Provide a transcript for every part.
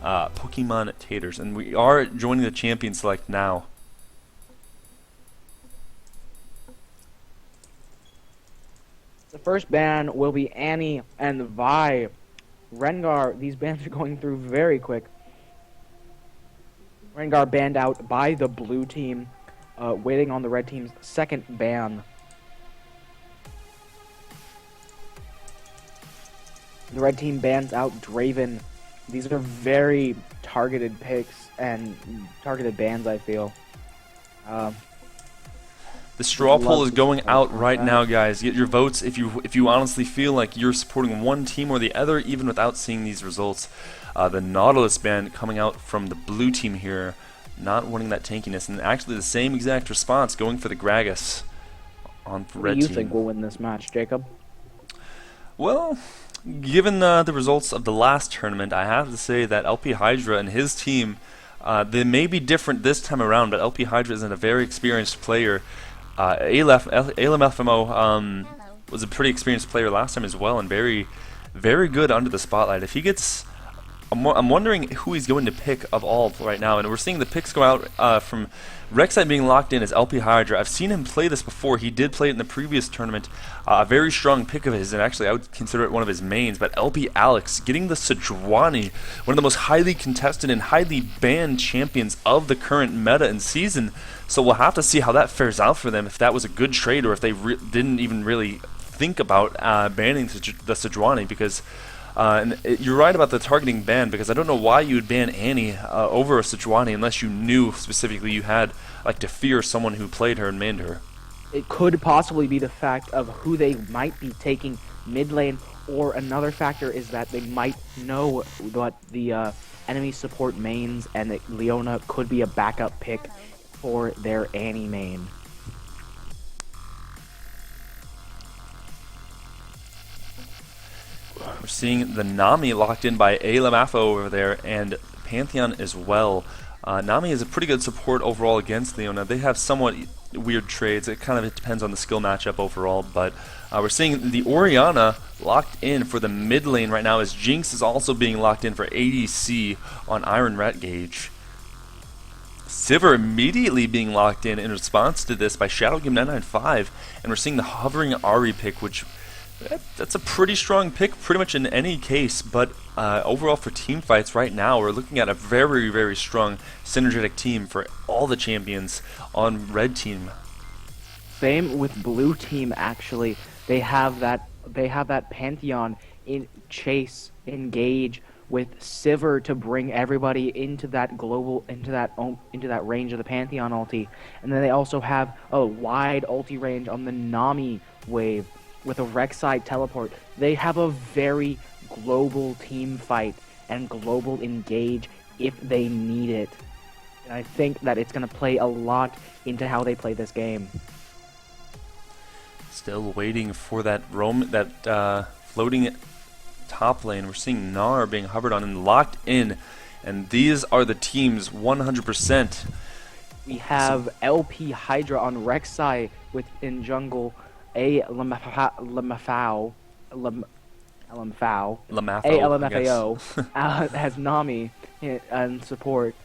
Pokemon Tatorz, and we are joining the Champion Select now. The first ban will be Annie and Vi. Rengar, these bans are going through very quick. Rengar banned out by the blue team, waiting on the red team's second ban. The red team bans out Draven. These are very targeted picks and targeted bans, I feel. The straw poll is going out right now, guys. Get your votes if you honestly feel like you're supporting one team or the other, even without seeing these results. The Nautilus ban coming out from the blue team here, not wanting that tankiness, and actually the same exact response going for the Gragas on the red team. Who do you think will win this match, Jacob? Well, given the results of the last tournament, I have to say that LP Hydra and his team, they may be different this time around, but LP Hydra isn't a very experienced player. LMFAO was a pretty experienced player last time as well, and very, very good under the spotlight. If he gets, I'm wondering who he's going to pick of all right now, and we're seeing the picks go out from Rek'Sai being locked in as LP Hydra. I've seen him play this before. He did play it in the previous tournament. A very strong pick of his, and actually I would consider it one of his mains. But LP Alex getting the Sejuani, one of the most highly contested and highly banned champions of the current meta and season. So we'll have to see how that fares out for them, if that was a good trade or if they didn't even really think about banning the Sejuani, because and you're right about the targeting ban, because I don't know why you would ban Annie over a Sejuani unless you knew specifically you had like to fear someone who played her and mained her. It could possibly be the fact of who they might be taking mid lane, or another factor is that they might know what the enemy support mains, and that Leona could be a backup pick for their Annie main. We're seeing the Nami locked in by LMFAO over there, and Pantheon as well. Nami is a pretty good support overall against Leona. They have somewhat weird trades. It kind of depends on the skill matchup overall, but we're seeing the Orianna locked in for the mid lane right now, as Jinx is also being locked in for ADC on Ironrategage. Sivir immediately being locked in response to this by ShadowGame995, and we're seeing the hovering Arhi pick, which that's a pretty strong pick pretty much in any case, but overall for team fights right now, we're looking at a very, very strong synergetic team for all the champions on red team. Same with blue team, actually. They have that Pantheon in chase, engage with Sivir to bring everybody into that range of the Pantheon ulti, and then they also have a wide ulti range on the Nami wave with a Rek'Sai teleport. They have a very global team fight and global engage if they need it, and I think that it's going to play a lot into how they play this game. Still waiting for that floating top lane. We're seeing Gnar being hovered on and locked in, and these are the teams 100%. We have LP Hydra on Rek'Sai in jungle, LMFAO has Nami and support,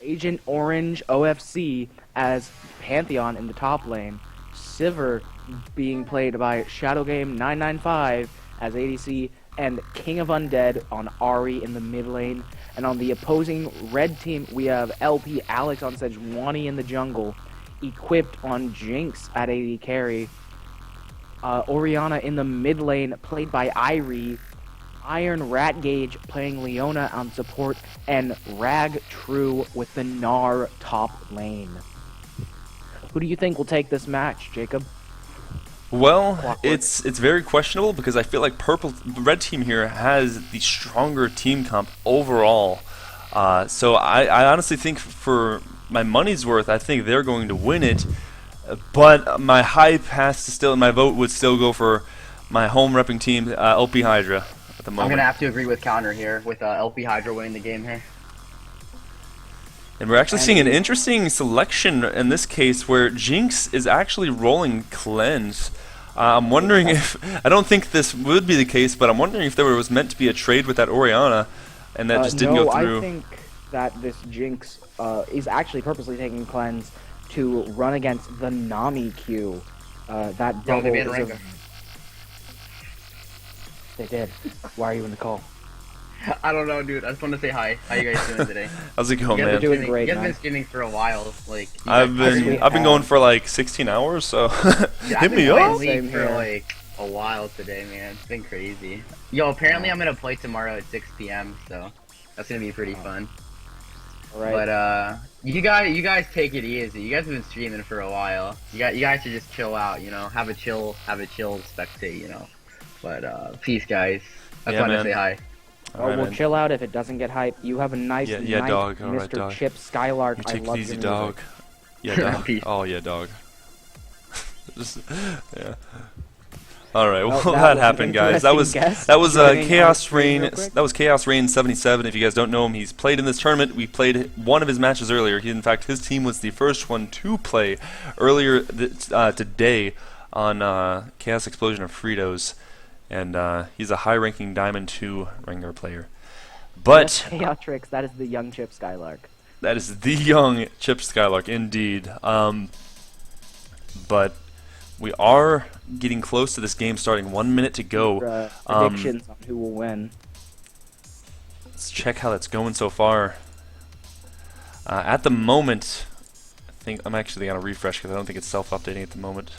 AgentsOrangeOFC as Pantheon in the top lane, Sivir being played by ShadowGame995 as ADC, and King of Undead on Arhi in the mid lane. And on the opposing red team, we have LP Alex on Sejuani in the jungle, equipped on Jinx at AD carry, Orianna in the mid lane, played by Iriee, Ironrategage playing Leona on support, and tagtrue with the Gnar top lane. Who do you think will take this match, Jacob? Well, it's very questionable, because I feel like the red team here has the stronger team comp overall. So I honestly think, for my money's worth, I think they're going to win it. But my hype has to still, my vote would still go for my home repping team, LP Hydra, at the moment. I'm gonna have to agree with Counter here, with LP Hydra winning the game here. And we're actually seeing an interesting selection in this case, where Jinx is actually rolling Cleanse. I'm wondering if, I don't think this would be the case, but I'm wondering if there was meant to be a trade with that Orianna, and that just didn't go through. No, I think that this Jinx is actually purposely taking cleanse to run against the Nami Q. That Bro, they double banned is Rengar. They did. Why are you in the call? I don't know, dude. I just want to say hi. How you guys doing today? How's it going, You guys man? doing been great, You guys man. been streaming for a while. Like you I've guys- been going for like 16 hours, so Yeah, hit me I've been up. playing Same League for here. like a while today, man. It's been crazy. Yo, apparently I'm gonna play tomorrow at 6 p.m. So that's gonna be pretty fun. All right. But you guys take it easy. You guys have been streaming for a while. You guys should just chill out. You know, have a chill spectate. You know. But peace, guys. I just Yeah, wanted man. to say hi. All right, we'll man. chill out if it doesn't get hype. You have a nice Yeah, night, dog. All Mr. right, dog. Chip Skylark. You I take love it easy, your dog. music. Yeah, dog. Peace. Oh, yeah, dog. Just, yeah. All right, well, Well, that was happened, an guys. That was interesting guest joining on Chaos stream Rain. real quick. That was Chaos Rain 77. If you guys don't know him, he's played in this tournament. We played one of his matches earlier. In fact, his team was the first one to play earlier today on Chaos Explosion of Fritos, and he's a high-ranking Diamond 2 Rengar player. But Chaotrix, that is the young Chip Skylark. that is the young Chip Skylark, indeed. But we are getting close to this game starting. 1 minute to go. Predictions on who will win. Let's check how that's going so far. At the moment, I think I'm actually going to refresh because I don't think it's self-updating at the moment.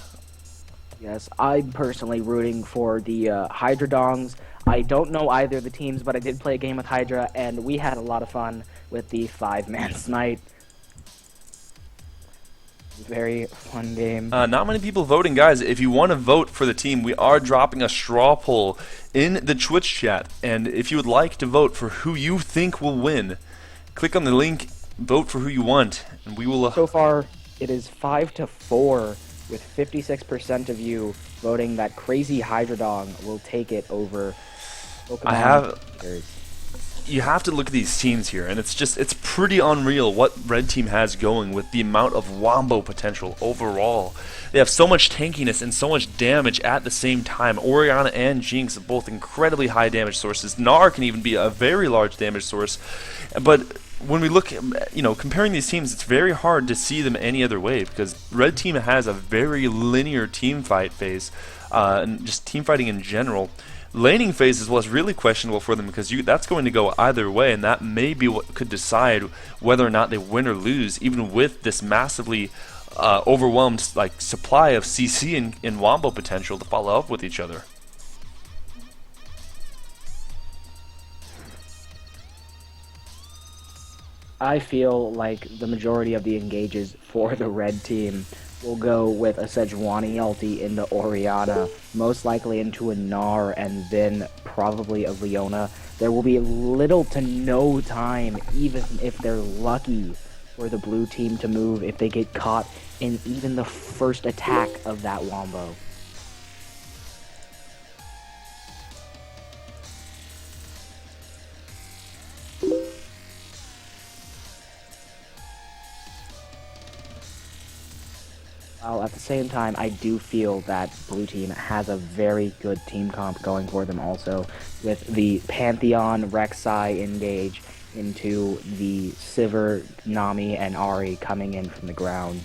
Yes, I'm personally rooting for the Hydra Dongs. I don't know either of the teams, but I did play a game with Hydra, and we had a lot of fun with the 5-man smite. Very fun game. Not many people voting, guys. If you want to vote for the team, we are dropping a straw poll in the Twitch chat. And if you would like to vote for who you think will win, click on the link, vote for who you want, and we will... So far, it is 5-4, with 56% of you voting that Crazy Hydra Dong will take it over Pokemon. You have to look at these teams here, and it's pretty unreal what Red Team has going with the amount of wombo potential overall. They have so much tankiness and so much damage at the same time. Orianna and Jinx are both incredibly high damage sources. Gnar can even be a very large damage source. But when we look, comparing these teams, it's very hard to see them any other way because Red Team has a very linear team fight phase, and just team fighting in general. Laning phase is what's really questionable for them because that's going to go either way, and that may be what could decide whether or not they win or lose, even with this massively overwhelmed supply of CC and Wombo potential to follow up with each other. I feel like the majority of the engages for the red team will go with a Sejuani ulti into Orianna, most likely into a Gnar, and then probably a Leona. There will be little to no time, even if they're lucky, for the blue team to move if they get caught in even the first attack of that Wombo. While at the same time, I do feel that Blue Team has a very good team comp going for them also, with the Pantheon Rek'Sai engage into the Sivir, Nami, and Arhi coming in from the ground.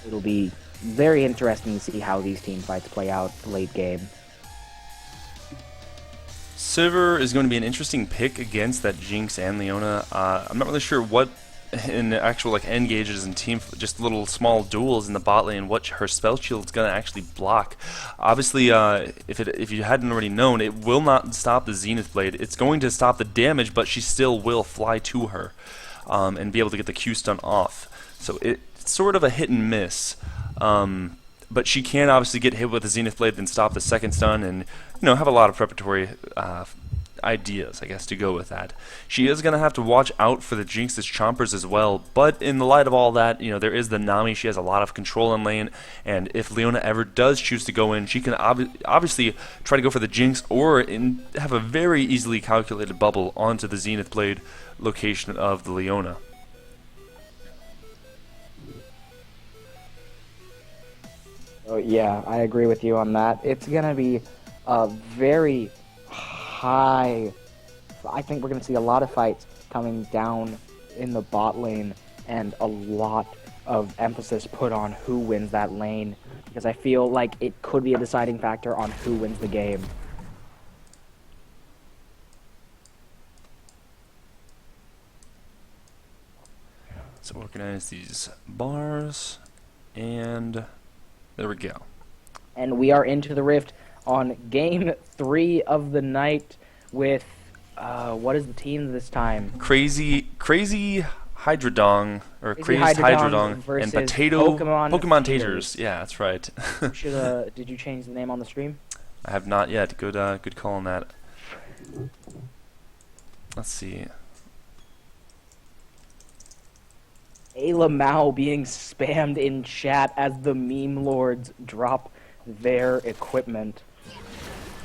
It'll be very interesting to see how these team fights play out late game. Sivir is going to be an interesting pick against that Jinx and Leona. I'm not really sure what in actual end gauges and team, just little small duels in the bot lane, what her spell shield is going to actually block. Obviously, if you hadn't already known, it will not stop the Zenith Blade. It's going to stop the damage, but she still will fly to her and be able to get the Q stun off. So it's sort of a hit and miss. But she can obviously get hit with the Zenith Blade, then stop the second stun, and have a lot of preparatory ideas, I guess, to go with that. She is going to have to watch out for the Jinx's Chompers as well, but in the light of all that, there is the Nami. She has a lot of control in lane, and if Leona ever does choose to go in, she can obviously try to go for the Jinx or have a very easily calculated bubble onto the Zenith Blade location of the Leona. Oh, yeah, I agree with you on that. It's going to be a very high I think we're going to see a lot of fights coming down in the bot lane and a lot of emphasis put on who wins that lane, because I feel like it could be a deciding factor on who wins the game. So organize these bars, and there we go. And we are into the Rift on game 3 of the night with, what is the team this time? Crazy Hydrodong, or Crazed Hydrodong, and Pokemon Tatorz. Yeah, that's right. Did you change the name on the stream? I have not yet. Good call on that. Let's see. LMFAO being spammed in chat as the meme lords drop their equipment.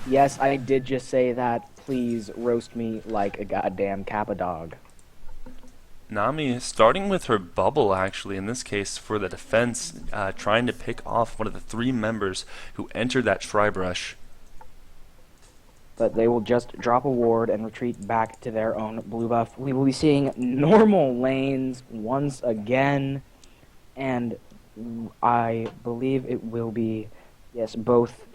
Yes, I did just say that. Please roast me like a goddamn Kappa dog. Nami starting with her bubble, actually, in this case for the defense, trying to pick off one of the 3 members who entered that Tribe Rush. But they will just drop a ward and retreat back to their own blue buff. We will be seeing normal lanes once again, and I believe it will be, yes, both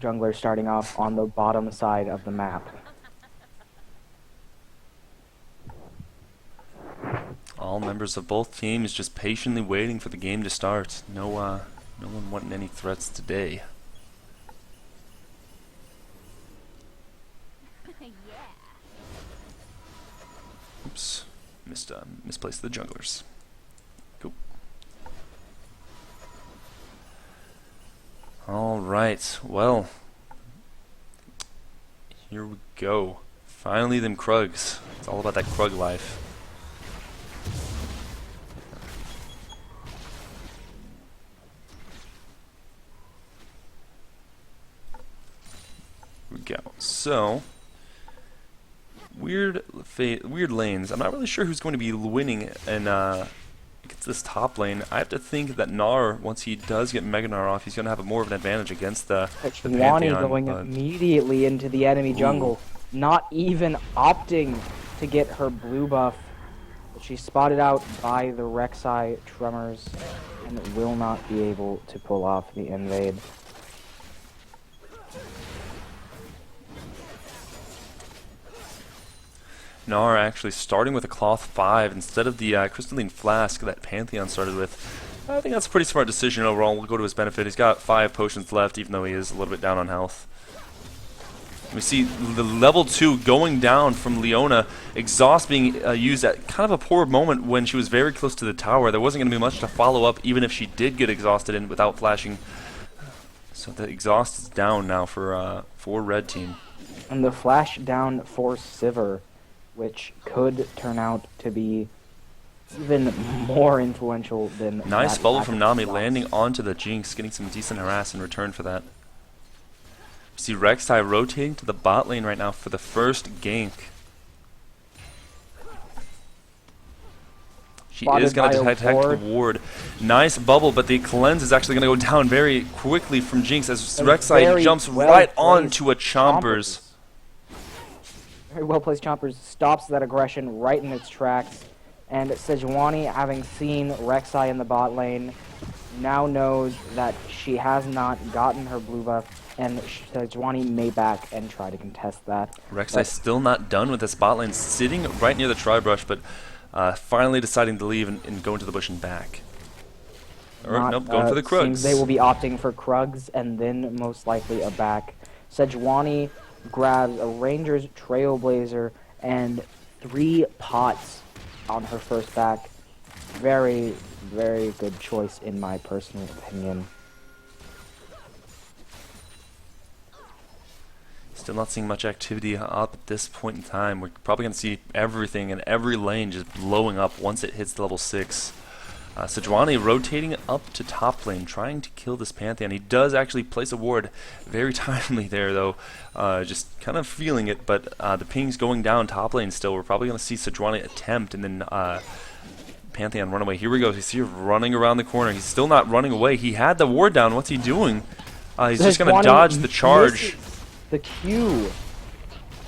junglers starting off on the bottom side of the map. All members of both teams just patiently waiting for the game to start. No one wanting any threats today. Oops, misplaced the junglers. Cool. All right, well, here we go. Finally, them Krugs. It's all about that Krug life. Here we go. So, weird lanes. I'm not really sure who's going to be winning in against this top lane. I have to think that Gnar, once he does get Mega Gnar off, he's going to have more of an advantage against the Sejuani Pantheon. Going immediately into the enemy jungle, not even opting to get her blue buff. But she's spotted out by the Rek'Sai Tremors and will not be able to pull off the invade. Gnar actually starting with a Cloth 5 instead of the Crystalline Flask that Pantheon started with. I think that's a pretty smart decision overall. We'll go to his benefit. He's got 5 potions left, even though he is a little bit down on health. We see the level 2 going down from Leona. Exhaust being used at kind of a poor moment when she was very close to the tower. There wasn't going to be much to follow up, even if she did get exhausted in without flashing. So the exhaust is down now for Red Team. And the flash down for Sivir, which could turn out to be even more influential than nice that bubble from Nami landing onto the Jinx, getting some decent harass in return for that. We see Rek'Sai rotating to the bot lane right now for the first gank. She is going to detect the ward. Nice bubble, but the cleanse is actually going to go down very quickly from Jinx as Rek'Sai jumps right onto a Chompers. Very well placed Chompers stops that aggression right in its tracks, and Sejuani, having seen Rek'Sai in the bot lane, now knows that she has not gotten her blue buff, and Sejuani may back and try to contest that. Rek'Sai still not done with this bot lane, sitting right near the Tribe Rush, but finally deciding to leave and go into the bush and back. Or nope, going for the Krugs. Seems they will be opting for Krugs and then most likely a back. Sejuani grabs a Ranger's Trailblazer and 3 pots on her first back. Very, very good choice in my personal opinion. Still not seeing much activity up at this point in time. We're probably going to see everything in every lane just blowing up once it hits level 6. Sejuani rotating up to top lane, trying to kill this Pantheon. He does actually place a ward very timely there, though. Just kind of feeling it, but the ping's going down top lane still. We're probably going to see Sejuani attempt, and then Pantheon run away. Here we go. He's here running around the corner. He's still not running away. He had the ward down. What's he doing? He's just going to dodge the charge. The Q.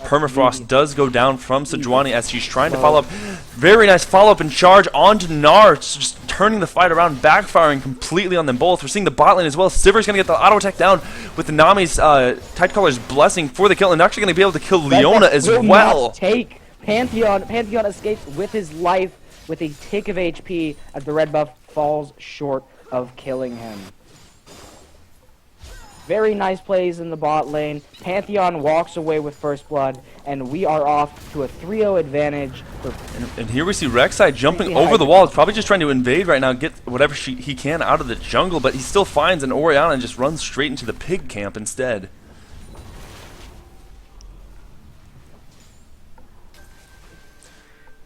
Permafrost does go down from Sejuani as she's trying to follow up. Very nice follow-up and charge onto Gnar, just turning the fight around, backfiring completely on them both. We're seeing the bot lane as well. Sivir's going to get the auto attack down with the Nami's Tightcrawler's blessing for the kill, and actually going to be able to kill Leona as well. Take Pantheon. Pantheon escapes with his life with a tick of HP as the red buff falls short of killing him. Very nice plays in the bot lane. Pantheon walks away with first blood, and we are off to a 3-0 advantage. And here we see Rek'Sai jumping over the wall. He's probably just trying to invade right now, get whatever he can out of the jungle, but he still finds an Orianna and just runs straight into the pig camp instead.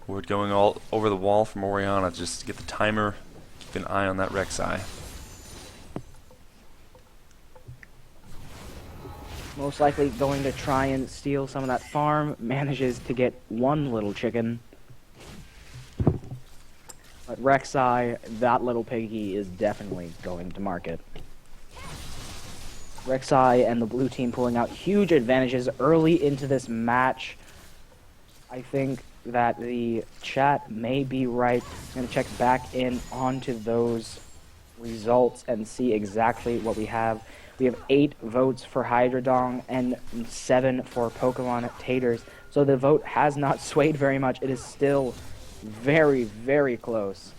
Word going all over the wall from Orianna just to get the timer. Keep an eye on that Rek'Sai. Most likely going to try and steal some of that farm. Manages to get one little chicken. But Rek'Sai, that little piggy, is definitely going to market. Rek'Sai and the blue team pulling out huge advantages early into this match. I think that the chat may be right. I'm going to check back in onto those results and see exactly what we have. We have 8 votes for Hydrodong and 7 for Pokemon Tatorz. So the vote has not swayed very much. It is still very, very close.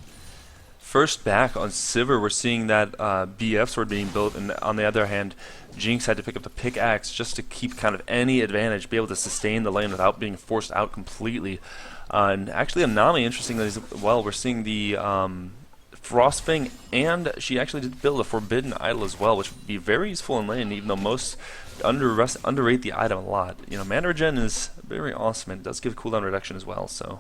First back on Sivir, we're seeing that BF sword being built, and on the other hand, Jinx had to pick up the pickaxe just to keep kind of any advantage, be able to sustain the lane without being forced out completely. And actually on Nami, interestingly as well, we're seeing the Frostfang, and she actually did build a Forbidden Idol as well, which would be very useful in lane, even though most underrate the item a lot. You know, mana regen is very awesome, and it does give cooldown reduction as well, so.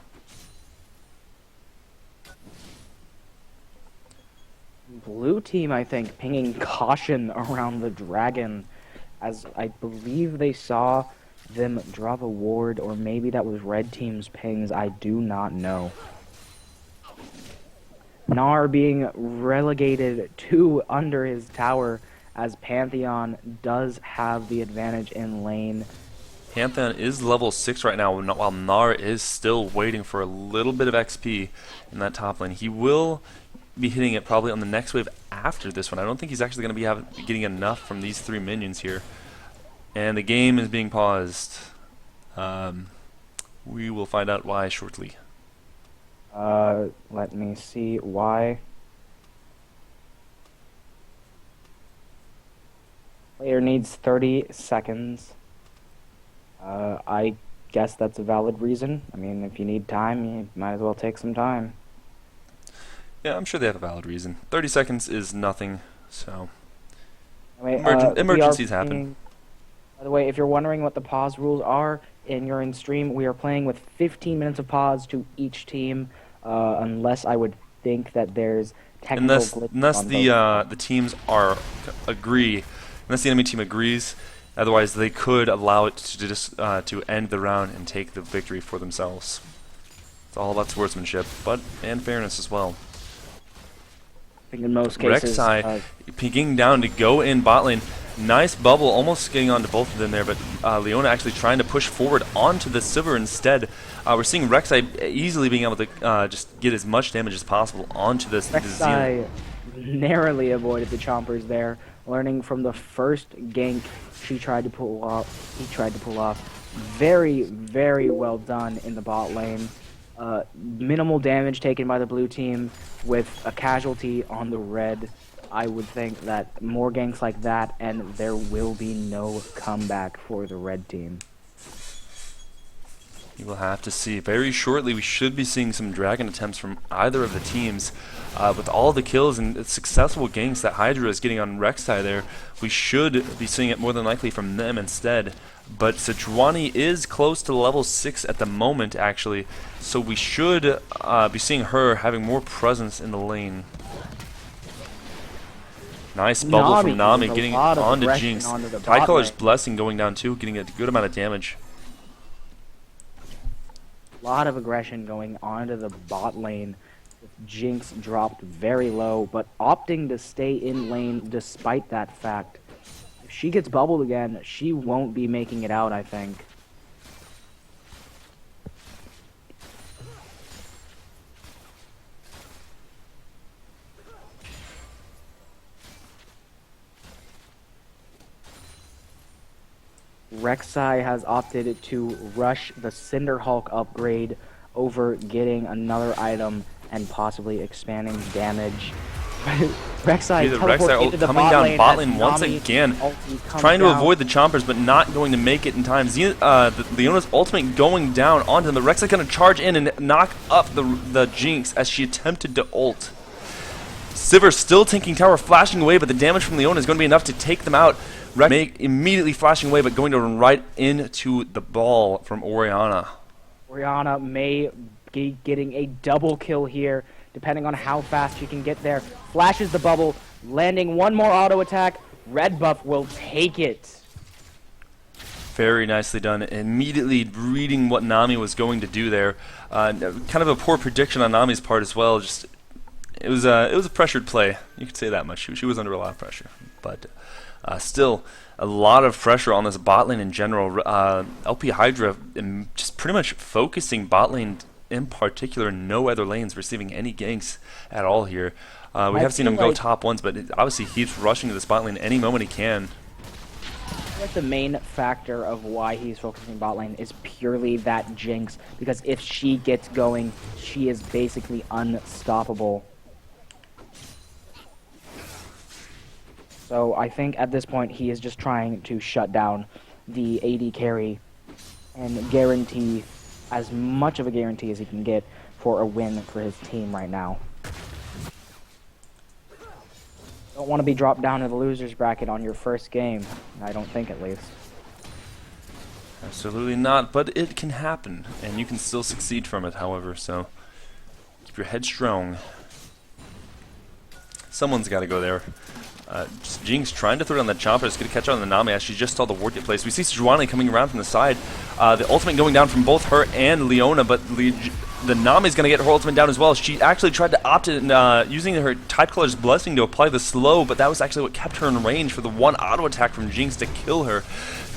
Blue team, I think, pinging caution around the dragon, as I believe they saw them drop a ward, or maybe that was red team's pings, I do not know. Gnar being relegated to under his tower, as Pantheon does have the advantage in lane. Pantheon is level 6 right now, while Gnar is still waiting for a little bit of XP in that top lane. He will be hitting it probably on the next wave after this one. I don't think he's actually going to be getting enough from these 3 minions here. And the game is being paused. We will find out why shortly. Let me see why. Player needs 30 seconds. I guess that's a valid reason. I mean, if you need time, you might as well take some time. Yeah, I'm sure they have a valid reason. 30 seconds is nothing, so. Anyway, emergencies happen. By the way, if you're wondering what the pause rules are, and you're in stream, we are playing with 15 minutes of pause to each team, unless I would think that there's technical glitches. Unless the teams agree, unless the enemy team agrees, otherwise they could allow it to just to end the round and take the victory for themselves. It's all about swordsmanship, and fairness as well. I think in most cases, Rek'Sai peeking down to go in bot lane. Nice bubble, almost getting onto both of them there, but Leona actually trying to push forward onto the Sivir instead. We're seeing Rek'Sai easily being able to just get as much damage as possible onto this. Rek'Sai narrowly avoided the chompers there, learning from the first gank he tried to pull off. Very, very well done in the bot lane. Minimal damage taken by the blue team with a casualty on the red. I would think that more ganks like that and there will be no comeback for the red team. You will have to see. Very shortly we should be seeing some dragon attempts from either of the teams. With all the kills and successful ganks that Hydra is getting on Rek'Sai there, we should be seeing it more than likely from them instead. But Sejuani is close to level 6 at the moment actually, so we should be seeing her having more presence in the lane. Nice bubble from Nami getting onto Jinx. Tightcrawler's blessing going down too, getting a good amount of damage. A lot of aggression going onto the bot lane. Jinx dropped very low, but opting to stay in lane despite that fact. If she gets bubbled again, she won't be making it out, I think. Rek'Sai has opted to rush the Cinderhulk upgrade over getting another item and possibly expanding damage. Rek'Sai coming down bot lane once again, trying to avoid the chompers, but not going to make it in time. Leona's ultimate going down onto them, but Rek'Sai going to charge in and knock up the Jinx as she attempted to ult. Sivir still tanking tower, flashing away, but the damage from Leona is going to be enough to take them out. Immediately flashing away, but going to run right into the ball from Orianna. Orianna may be getting a double kill here, depending on how fast she can get there. Flashes the bubble, landing one more auto attack. Red buff will take it. Very nicely done. Immediately reading what Nami was going to do there. Kind of a poor prediction on Nami's part as well. It was a pressured play. You could say that much. She was under a lot of pressure, but still a lot of pressure on this bot lane in general. LP Hydra just pretty much focusing bot lane in particular, no other lanes receiving any ganks at all here. We have seen him go top ones, but obviously he's rushing to the bot lane any moment he can. I feel like the main factor of why he's focusing bot lane is purely that Jinx, because if she gets going, she is basically unstoppable. So I think at this point he is just trying to shut down the AD carry and guarantee as much of a guarantee as he can get for a win for his team right now. Don't want to be dropped down to the losers bracket on your first game, I don't think at least. Absolutely not, but it can happen, and you can still succeed from it, however, so keep your head strong. Someone's got to go there. Jinx trying to throw down the chomper. It's going to catch on the Nami as she just saw the ward get placed. We see Sejuani coming around from the side. The ultimate going down from both her and Leona, but the Nami is going to get her ultimate down as well. She actually tried to opt in using her Typecolor's Blessing to apply the slow, but that was actually what kept her in range for the one auto attack from Jinx to kill her.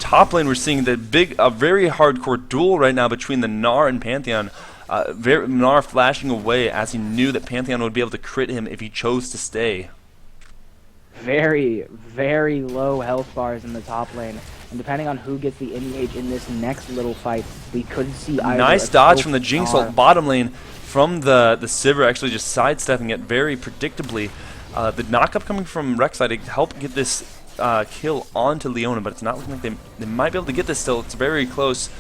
Top lane, we're seeing the very hardcore duel right now between the Gnar and Pantheon. Gnar flashing away as he knew that Pantheon would be able to crit him if he chose to stay. Very, very low health bars in the top lane. And depending on who gets the engage in this next little fight, we could see either nice dodge from the Jinx ult bottom lane from the Sivir, actually just sidestepping it very predictably. The knockup coming from Rek'Sai to help get this kill onto Leona, but it's not looking like they might be able to get this still. It's very close.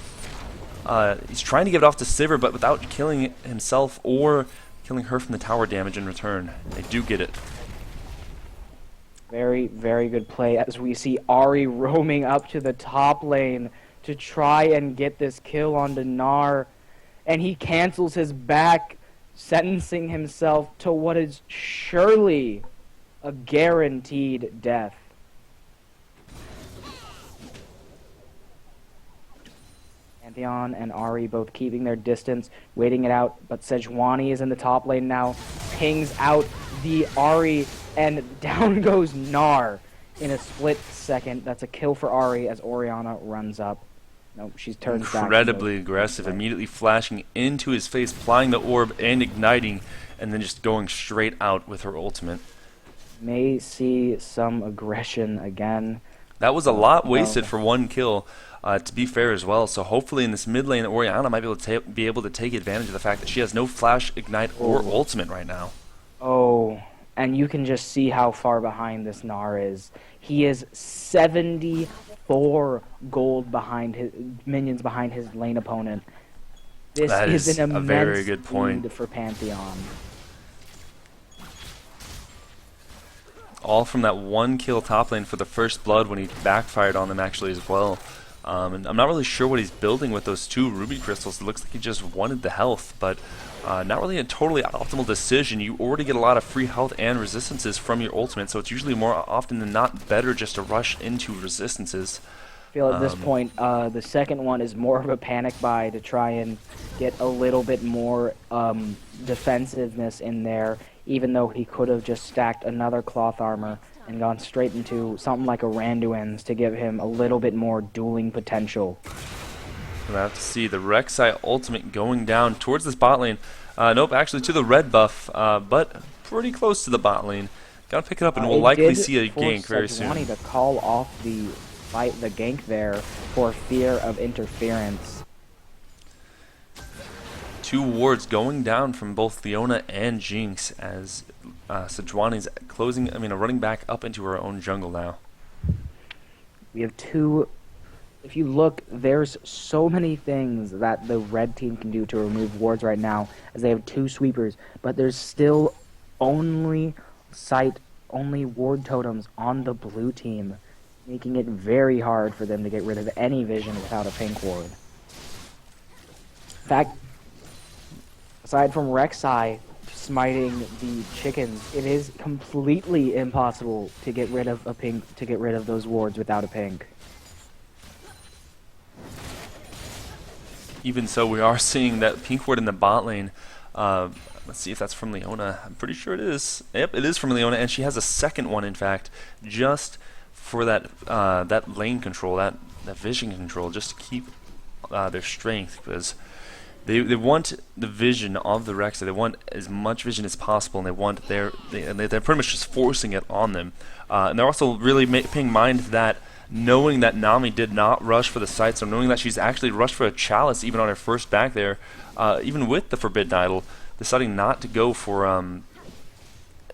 He's trying to give it off to Sivir, but without killing himself or killing her from the tower damage in return. They do get it. Very, very good play as we see Arhi roaming up to the top lane to try and get this kill onto Gnar. And he cancels his back, sentencing himself to what is surely a guaranteed death. Pantheon and Arhi both keeping their distance, waiting it out, but Sejuani is in the top lane now, pings out the Arhi, and down goes Gnar in a split second. That's a kill for Arhi as Orianna runs up. Nope, she's turned back. Incredibly aggressive, immediately flashing into his face, applying the orb and igniting, and then just going straight out with her ultimate. May see some aggression again. That was a lot wasted for one kill, to be fair as well. So hopefully in this mid lane, Orianna might be able to take advantage of the fact that she has no flash, ignite, or ultimate right now. Oh, and you can just see how far behind this Gnar is. He is 74 gold behind his minions behind his lane opponent. This is an immense very good point lead for Pantheon. All from that one kill top lane for the first blood when he backfired on them actually as well. And I'm not really sure what he's building with those two ruby crystals. It looks like he just wanted the health, but not really a totally optimal decision. You already get a lot of free health and resistances from your ultimate, so it's usually more often than not better just to rush into resistances. I feel at this point, the second one is more of a panic buy to try and get a little bit more defensiveness in there, even though he could have just stacked another cloth armor and gone straight into something like a Randuin's to give him a little bit more dueling potential. We'll have to see the Rek'Sai ultimate going down towards this bot lane. Nope, actually to the red buff, but pretty close to the bot lane. Gotta pick it up, and we'll likely see a gank very soon. To call off the fight the gank there for fear of interference. 2 wards going down from both Leona and Jinx as Sejuani's running back up into her own jungle now. We have 2. If you look, there's so many things that the red team can do to remove wards right now, as they have 2 sweepers, but there's still only ward totems on the blue team, making it very hard for them to get rid of any vision without a pink ward. In fact, aside from Rek'Sai smiting the chickens, it is completely impossible to get rid of those wards without a pink. Even so, we are seeing that pink ward in the bot lane. Let's see if that's from Leona. I'm pretty sure it is. Yep, it is from Leona, and she has a second one, in fact, just for that lane control, that vision control, just to keep their strength, because they want the vision of the Rek'Sai. They want as much vision as possible, and they're pretty much just forcing it on them. And they're also really paying mind to that, knowing that Nami did not rush for the site, so knowing that she's actually rushed for a chalice even on her first back there, even with the Forbidden Idol, deciding not to go for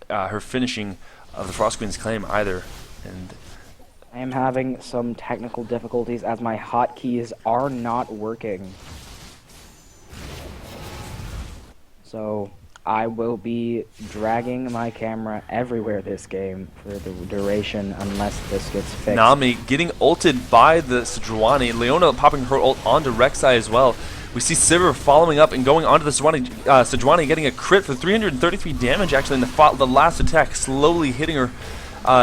her finishing of the Frost Queen's claim either. And I am having some technical difficulties as my hotkeys are not working. So I will be dragging my camera everywhere this game for the duration unless this gets fixed. Nami getting ulted by the Sejuani. Leona popping her ult onto Rek'Sai as well. We see Sivir following up and going onto the Sejuani getting a crit for 333 damage actually in the last attack, slowly hitting her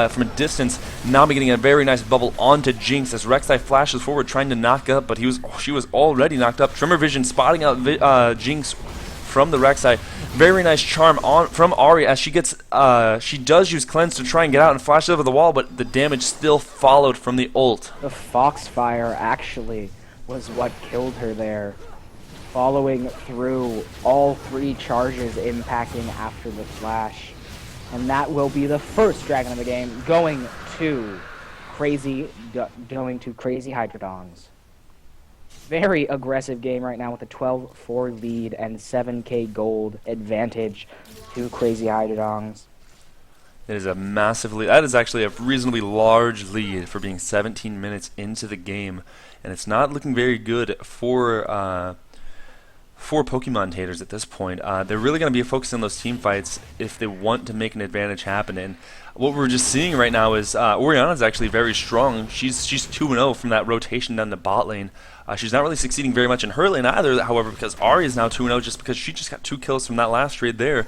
from a distance. Nami getting a very nice bubble onto Jinx as Rek'Sai flashes forward trying to knock up, but she was already knocked up. Tremor Vision spotting out Jinx from the Rek'Sai. Very nice charm from Arhi as she does use Cleanse to try and get out and flash over the wall, but the damage still followed from the ult. The Foxfire actually was what killed her there, following through all 3 charges impacting after the flash. And that will be the first dragon of the game going to Crazy Hydrodongs. Very aggressive game right now with a 12-4 lead and 7k gold advantage to Crazy Hydrodongs. That is actually a reasonably large lead for being 17 minutes into the game, and it's not looking very good for Pokemon haters at this point. They're really going to be focusing on those team fights if they want to make an advantage happen. And what we're just seeing right now is Orianna is actually very strong. She's 2-0 from that rotation down the bot lane. She's not really succeeding very much in her lane either, however, because Arhi is now 2-0 just because she just got 2 kills from that last trade there.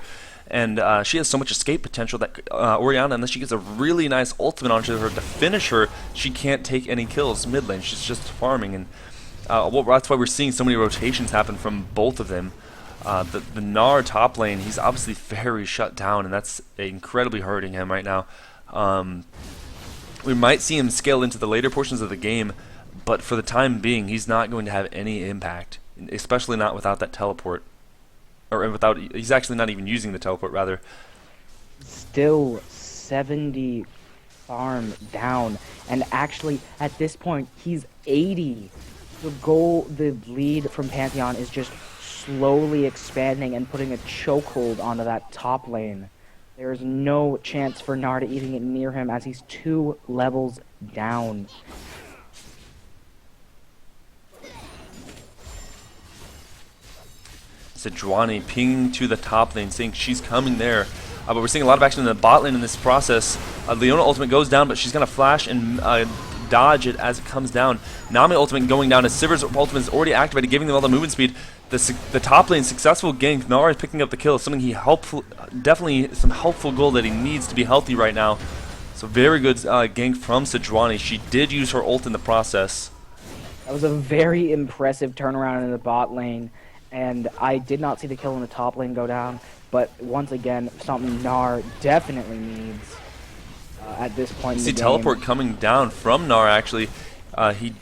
And she has so much escape potential that Orianna, unless she gets a really nice ultimate onto her to finish her, she can't take any kills mid lane. She's just farming, and that's why we're seeing so many rotations happen from both of them. The Gnar top lane, he's obviously very shut down, and that's incredibly hurting him right now. We might see him scale into the later portions of the game, but for the time being, he's not going to have any impact, especially not without that teleport. He's actually not even using the teleport, rather. Still 70 farm down, and actually at this point he's 80. The lead from Pantheon is just slowly expanding and putting a chokehold onto that top lane. There is no chance for Gnar to even get near him as he's 2 levels down. Sejuani pinging to the top lane, saying she's coming there. But we're seeing a lot of action in the bot lane in this process. Leona ultimate goes down, but she's going to flash and dodge it as it comes down. Nami ultimate going down as Sivir's ultimate is already activated, giving them all the movement speed. The top lane successful gank. Gnar is picking up the kill, something definitely some helpful goal that he needs to be healthy right now. So very good gank from Sejuani. She did use her ult in the process. That was a very impressive turnaround in the bot lane, and I did not see the kill in the top lane go down, but once again, something Gnar definitely needs at this point in the game. See teleport coming down from Gnar actually. He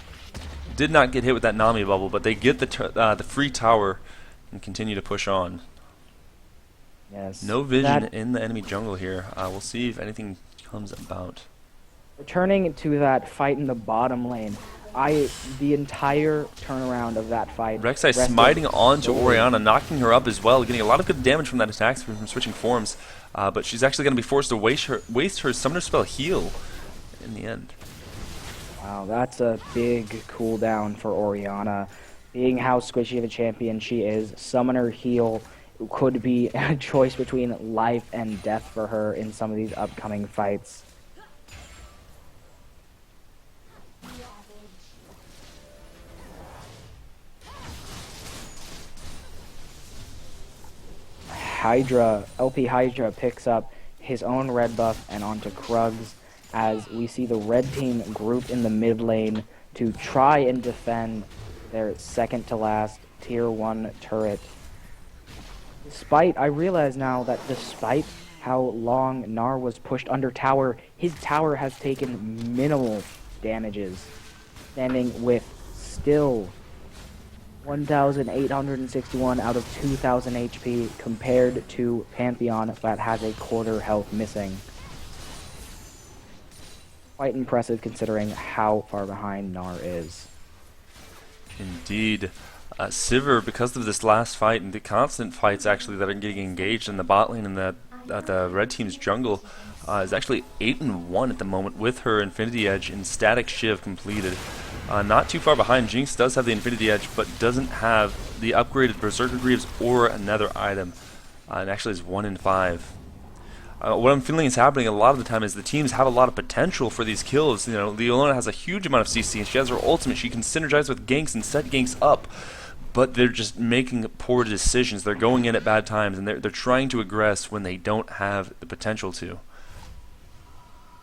did not get hit with that Nami bubble, but they get the free tower and continue to push on. Yes. No vision in the enemy jungle here. We'll see if anything comes about. Returning to that fight in the bottom lane, the entire turnaround of that fight. Rek'Sai rested smiting onto solely- Orianna, knocking her up as well, getting a lot of good damage from that attack from switching forms. But she's actually going to be forced to waste her summoner spell heal in the end. Wow, that's a big cooldown for Orianna. Being how squishy of a champion she is, summoner heal could be a choice between life and death for her in some of these upcoming fights. LP Hydra picks up his own red buff and onto Krugs as we see the red team grouped in the mid lane to try and defend their second to last tier 1 turret. I realize now that despite how long Gnar was pushed under tower, his tower has taken minimal damages, standing with still 1,861 out of 2,000 HP compared to Pantheon that has a quarter health missing. Quite impressive considering how far behind Gnar is. Indeed. Sivir, because of this last fight and the constant fights actually that are getting engaged in the bot lane and the red team's jungle, is actually 8-1 at the moment with her Infinity Edge in Static Shiv completed. Not too far behind. Jinx does have the Infinity Edge, but doesn't have the upgraded Berserker Greaves or another item. And actually is 1-5. What I'm feeling is happening a lot of the time is the teams have a lot of potential for these kills. You know, Leona has a huge amount of CC, and she has her ultimate. She can synergize with ganks and set ganks up, but they're just making poor decisions. They're going in at bad times, and they're trying to aggress when they don't have the potential to.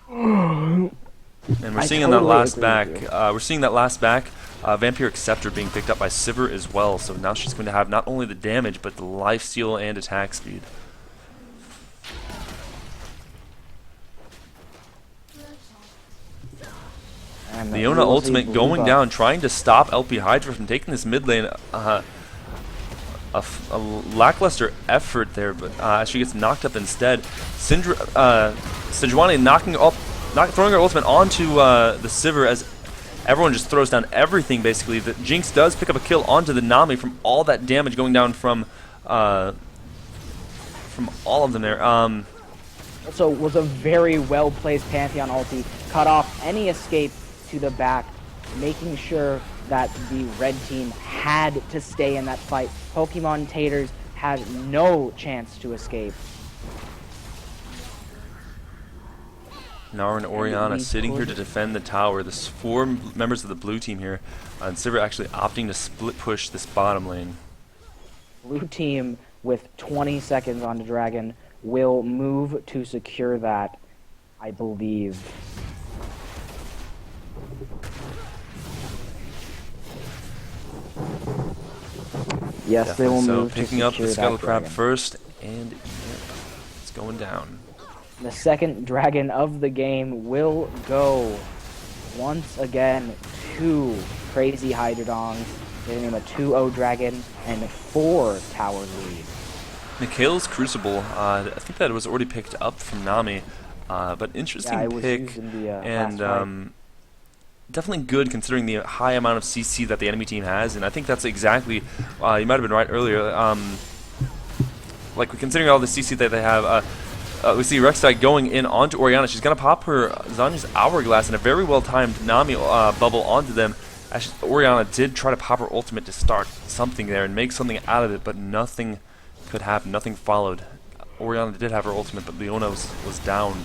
And we're seeing in that last back, Vampire Acceptor being picked up by Sivir as well. So now she's going to have not only the damage, but the life steal and attack speed. And Leona ultimate going down, trying to stop LP Hydra from taking this mid lane. A lackluster effort there, but she gets knocked up instead. Sejuani throwing her ultimate onto the Sivir as everyone just throws down everything basically. The Jinx does pick up a kill onto the Nami from all that damage going down from all of them there. Also was a very well placed Pantheon ulti, cut off any escape to the back, making sure that the red team had to stay in that fight. Pokemon Tatorz had no chance to escape. Gnar and Orianna sitting here to defend the tower. There's 4 members of the blue team here, and Sivir actually opting to split push this bottom lane. Blue team with 20 seconds on the dragon will move to secure that, I believe. Yes, Definitely. they will so move picking to up the secure Scuttle that Crab dragon. first, and yep, it's going down. The second dragon of the game will go once again to Crazed Hydra, giving him a 2-0 dragon and 4 tower lead. Mikhail's Crucible, I think that was already picked up from Nami, but interesting Yeah, it was pick, used in the and last fight. definitely good considering the high amount of CC that the enemy team has, and I think that's exactly, you might have been right earlier, like considering all the CC that they have, we see Rek'Sai going in onto Orianna. She's going to pop her Zanya's Hourglass and a very well-timed Nami bubble onto them. Orianna did try to pop her ultimate to start something there and make something out of it, but nothing could happen. Nothing followed. Orianna did have her ultimate, but Leona was downed.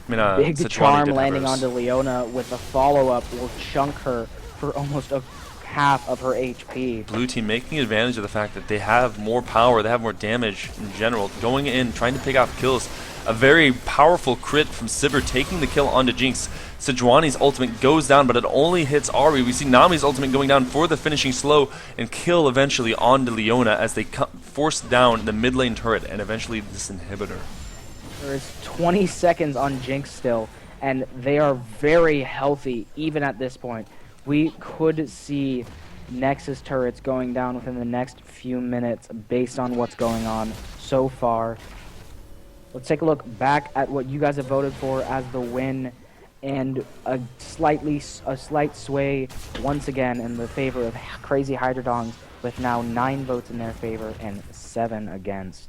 I mean, Big charm landing onto Leona with a follow-up will chunk her for almost a half of her HP. Blue team making advantage of the fact that they have more power, they have more damage in general, going in, trying to pick off kills. A very powerful crit from Sivir taking the kill onto Jinx. Sejuani's ultimate goes down, but it only hits Arhi. We see Nami's ultimate going down for the finishing slow and kill eventually onto Leona as they force down the mid lane turret and eventually this inhibitor. There's 20 seconds on Jinx still, and they are very healthy even at this point. We could see Nexus turrets going down within the next few minutes based on what's going on so far. Let's take a look back at what you guys have voted for as the win, and a slight sway once again in the favor of Crazy Hydra, with now 9 votes in their favor and 7 against.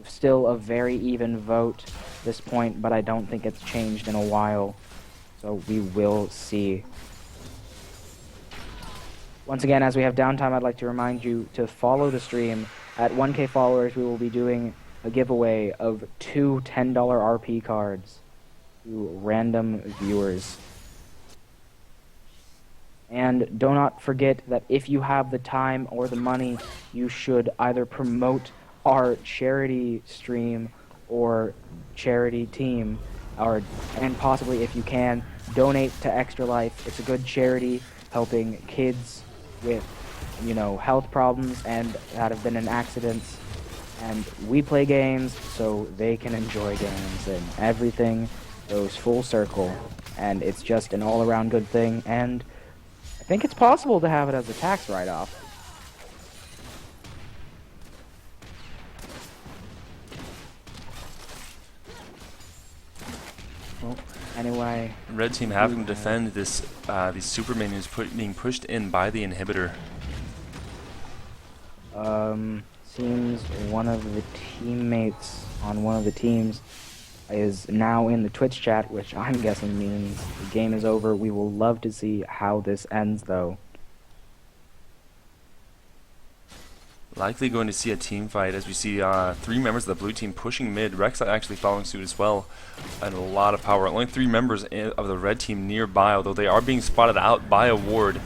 Still a very even vote at this point, but I don't think it's changed in a while, so we will see. Once again, as we have downtime, I'd like to remind you to follow the stream. At 1K followers, we will be doing a giveaway of 2 $10 RP cards to random viewers. And do not forget that if you have the time or the money, you should either promote our charity stream or charity team, and possibly, if you can, donate to Extra Life. It's a good charity helping kids with, you know, health problems and that have been in accidents. And we play games so they can enjoy games, and everything goes full circle. And it's just an all-around good thing, and I think it's possible to have it as a tax write-off. Well, anyway, Red team having to defend this these super minions being pushed in by the inhibitor. Seems one of the teammates on one of the teams is now in the Twitch chat, which I'm guessing means the game is over. We will love to see how this ends, though. Likely going to see a team fight as we see 3 members of the blue team pushing mid. Rek'Sai actually following suit as well, and a lot of power. Only 3 members of the red team nearby, although they are being spotted out by a ward.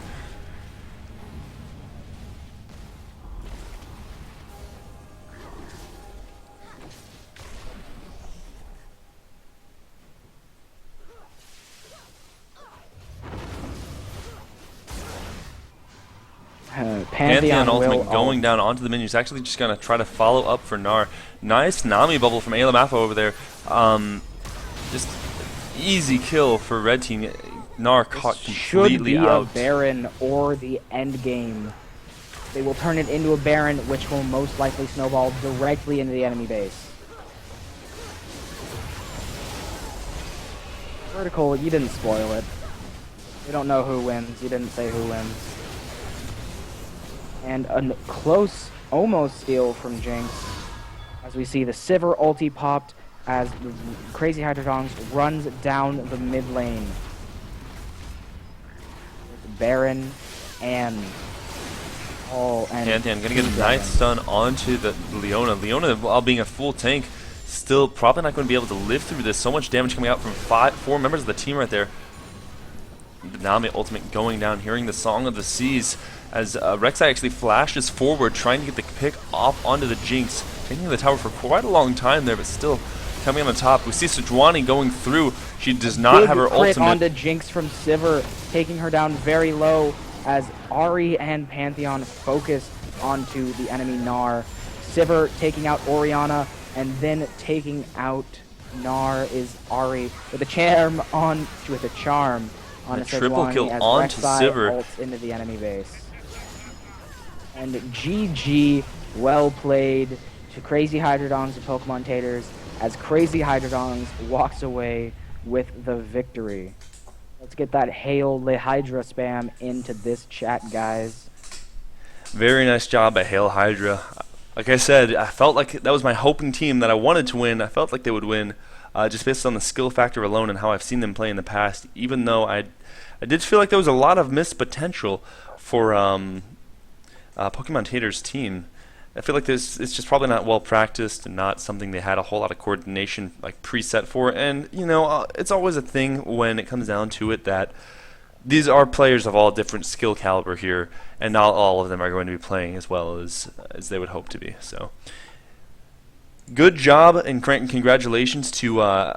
Pantheon ultimate going down onto the minion. He's actually just going to try to follow up for Gnar. Nice Nami bubble from LMFAO over there. Just easy kill for red team. Gnar caught completely out. Should be a Baron or the end game. They will turn it into a Baron, which will most likely snowball directly into the enemy base. Vertical, you didn't spoil it. We don't know who wins. You didn't say who wins. And a close, almost steal from Jinx, as we see the Sivir ulti popped as the Crazy Hydra runs down the mid lane. Baron and Pantheon gonna get a nice stun onto the Leona. Leona, while being a full tank, still probably not going to be able to live through this. So much damage coming out from 4 members of the team right there. The Nami ultimate going down, hearing the Song of the Seas, as Rek'Sai actually flashes forward, trying to get the pick off onto the Jinx, taking the tower for quite a long time there, but still coming on the top. We see Sejuani going through. She does not have her ultimate. Onto Jinx from Sivir, taking her down very low, as Arhi and Pantheon focus onto the enemy Gnar. Sivir taking out Orianna, and then taking out Gnar is Arhi with a charm on a triple Sejuani, kill as onto Rek'Sai Sivir ults into the enemy base. And GG, well played to Crazy Hydra and Pokemon Tators, as Crazy Hydra walks away with the victory. Let's get that Hail Le Hydra spam into this chat, guys. Very nice job at Hail Hydra. Like I said, I felt like that was my hoping team that I wanted to win. I felt like they would win, just based on the skill factor alone and how I've seen them play in the past. Even though I did feel like there was a lot of missed potential for Pokemon Tators team. I feel like it's just probably not well practiced and not something they had a whole lot of coordination like preset for. And you know, it's always a thing when it comes down to it that these are players of all different skill caliber here, and not all of them are going to be playing as well as they would hope to be. So, good job and congratulations to